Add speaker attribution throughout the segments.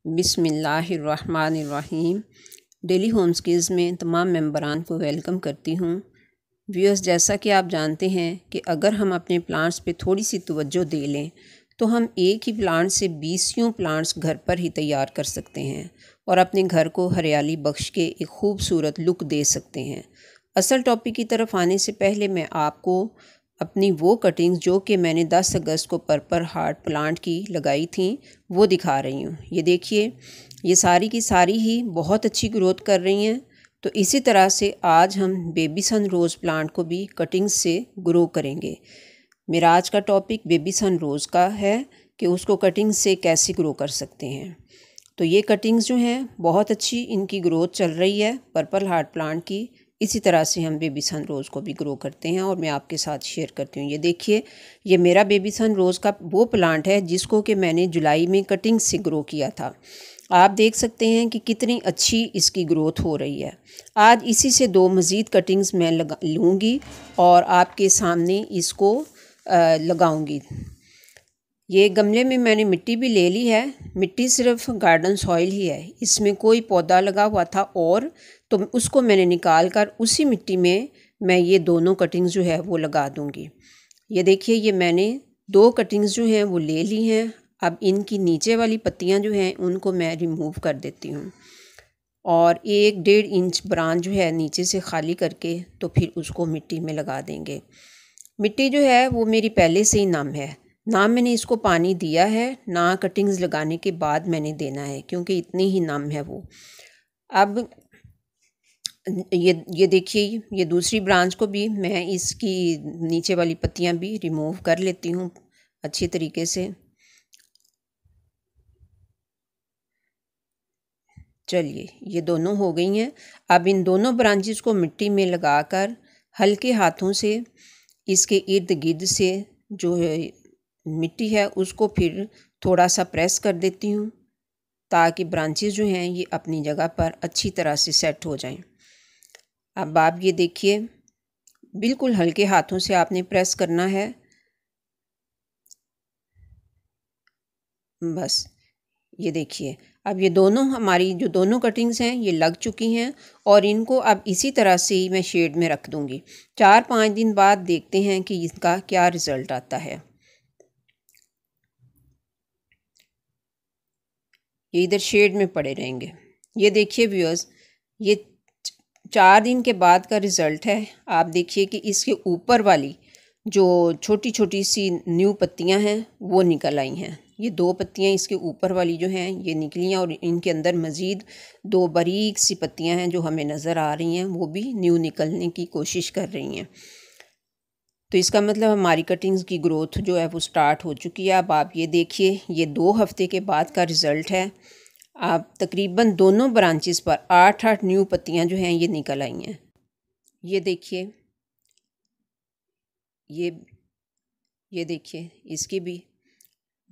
Speaker 1: बिस्मिल्लाहिर्रहमानिर्रहीम। Daily home skills में तमाम मेंबरान को वेलकम करती हूँ। व्यूअर्स, जैसा कि आप जानते हैं कि अगर हम अपने प्लांट्स पे थोड़ी सी तवज्जो दे लें तो हम एक ही प्लांट से 20 प्लांट्स घर पर ही तैयार कर सकते हैं और अपने घर को हरियाली बख्श के एक खूबसूरत लुक दे सकते हैं। असल टॉपिक की तरफ आने से पहले मैं आपको अपनी वो कटिंग्स जो कि मैंने 10 अगस्त को पर्पल हार्ट प्लांट की लगाई थी वो दिखा रही हूँ। ये देखिए, ये सारी की सारी ही बहुत अच्छी ग्रोथ कर रही हैं। तो इसी तरह से आज हम बेबी सन रोज़ प्लांट को भी कटिंग्स से ग्रो करेंगे। मेरा आज का टॉपिक बेबी सन रोज़ का है कि उसको कटिंग्स से कैसे ग्रो कर सकते हैं। तो ये कटिंग्स जो हैं बहुत अच्छी इनकी ग्रोथ चल रही है पर्पल हार्ट प्लांट की। इसी तरह से हम बेबी सन रोज़ को भी ग्रो करते हैं और मैं आपके साथ शेयर करती हूँ। ये देखिए, ये मेरा बेबी सन रोज़ का वो प्लांट है जिसको कि मैंने जुलाई में कटिंग से ग्रो किया था। आप देख सकते हैं कि कितनी अच्छी इसकी ग्रोथ हो रही है। आज इसी से 2 मज़ीद कटिंग्स मैं लूँगी और आपके सामने इसको लगाऊँगी। ये गमले में मैंने मिट्टी भी ले ली है। मिट्टी सिर्फ गार्डन सॉइल ही है, इसमें कोई पौधा लगा हुआ था और तो उसको मैंने निकाल कर उसी मिट्टी में मैं ये दोनों कटिंग्स जो है वो लगा दूंगी। ये देखिए, ये मैंने 2 कटिंग्स जो हैं वो ले ली हैं। अब इनकी नीचे वाली पत्तियां जो हैं उनको मैं रिमूव कर देती हूँ और 1-1.5 इंच ब्रांच जो है नीचे से खाली करके तो फिर उसको मिट्टी में लगा देंगे। मिट्टी जो है वो मेरी पहले से ही नम है, ना मैंने इसको पानी दिया है ना कटिंग्स लगाने के बाद मैंने देना है, क्योंकि इतनी ही नम है वो। अब ये देखिए, ये दूसरी ब्रांच को भी मैं इसकी नीचे वाली पत्तियां भी रिमूव कर लेती हूँ अच्छी तरीके से। चलिए, ये दोनों हो गई हैं। अब इन दोनों ब्रांचेस को मिट्टी में लगाकर हल्के हाथों से इसके इर्द गिर्द से जो है मिट्टी है उसको फिर थोड़ा सा प्रेस कर देती हूँ ताकि ब्रांचेस जो हैं ये अपनी जगह पर अच्छी तरह से सेट हो जाएं। अब आप ये देखिए, बिल्कुल हल्के हाथों से आपने प्रेस करना है, बस। ये देखिए, अब ये दोनों हमारी जो दोनों कटिंग्स हैं ये लग चुकी हैं और इनको अब इसी तरह से ही मैं शेड में रख दूंगी। 4-5 दिन बाद देखते हैं कि इसका क्या रिज़ल्ट आता है। ये इधर शेड में पड़े रहेंगे। ये देखिए व्यूअर्स, ये 4 दिन के बाद का रिज़ल्ट है। आप देखिए कि इसके ऊपर वाली जो छोटी छोटी सी न्यू पत्तियां हैं वो निकल आई हैं। ये 2 पत्तियां इसके ऊपर वाली जो हैं ये निकली हैं और इनके अंदर मज़ीद 2 बारीक सी पत्तियां हैं जो हमें नज़र आ रही हैं, वो भी न्यू निकलने की कोशिश कर रही हैं। तो इसका मतलब हमारी कटिंग्स की ग्रोथ जो है वो स्टार्ट हो चुकी है। अब आप ये देखिए, ये 2 हफ्ते के बाद का रिज़ल्ट है। आप तकरीबन दोनों ब्रांचेस पर 8-8 न्यू पत्तियां जो हैं ये निकल आई हैं। ये देखिए, ये देखिए, इसकी भी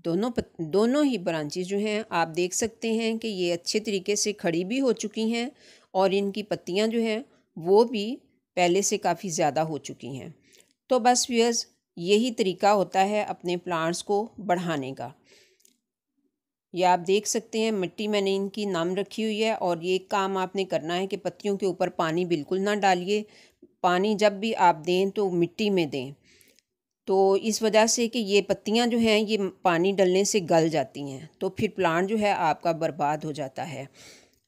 Speaker 1: दोनों ही ब्रांचेस जो हैं आप देख सकते हैं कि ये अच्छे तरीके से खड़ी भी हो चुकी हैं और इनकी पत्तियां जो हैं वो भी पहले से काफ़ी ज़्यादा हो चुकी हैं। तो बस व्यूअर्स, यही तरीका होता है अपने प्लांट्स को बढ़ाने का। ये आप देख सकते हैं मिट्टी मैंने इनकी नम रखी हुई है और ये काम आपने करना है कि पत्तियों के ऊपर पानी बिल्कुल ना डालिए। पानी जब भी आप दें तो मिट्टी में दें, तो इस वजह से कि ये पत्तियां जो हैं ये पानी डलने से गल जाती हैं तो फिर प्लांट जो है आपका बर्बाद हो जाता है।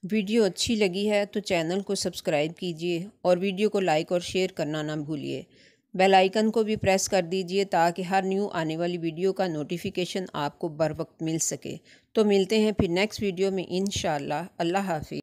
Speaker 1: वीडियो अच्छी लगी है तो चैनल को सब्सक्राइब कीजिए और वीडियो को लाइक और शेयर करना ना भूलिए। बेल आइकन को भी प्रेस कर दीजिए ताकि हर न्यू आने वाली वीडियो का नोटिफिकेशन आपको बर वक्त मिल सके। तो मिलते हैं फिर नेक्स्ट वीडियो में इंशाअल्लाह। अल्लाह हाफिज़।